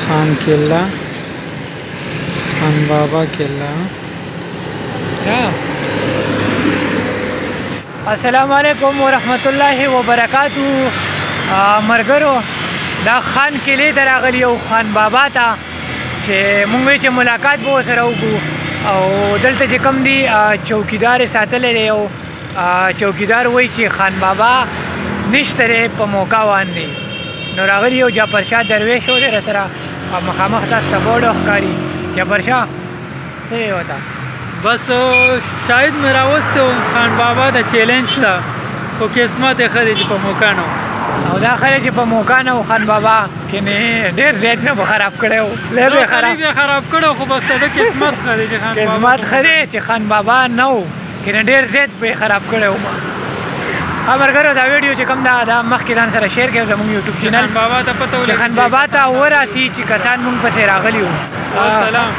خان केला خان بابا केला. السلام علیکم ورحمت الله وبرکاتو. مرګرو دا خان کلی ته راغلی یو خان بابا ته چې مونږ چې ملاقات به ورسره وکړو او دلته چې کوم دی چوکیدار یې ساتلی دی او چوکیدار وایي چې خان بابا نشته دی په موقع باندې نو راغلی یو جعفرشاه درویش و دی راسره مخامخ تاسو ته بورډ ښکاري. جعفرشاه څه یې وته بس شاید مې راوستی و خان بابا د چیلنج ته خو قسمت یې ښه دی چې په موقع نه او دا خلک چې په موقع نه و خان بابا کې نه ډېر زیات مې به خراب کړی و خراب کړی خو بس د قسمت ښه دی چې خان بابا قسمت ښه دی چې خان بابا نه و کې نه ډېر زیات پې خراب کړی و. ملګرو دا ویډیو چې کوم دا مخکې ځان سره شیر کړئ زموږ یوټیوب چینل بابا ته پته چې خان بابا ته ورسي چې کسان مونږ پسې راغلي وو. السلام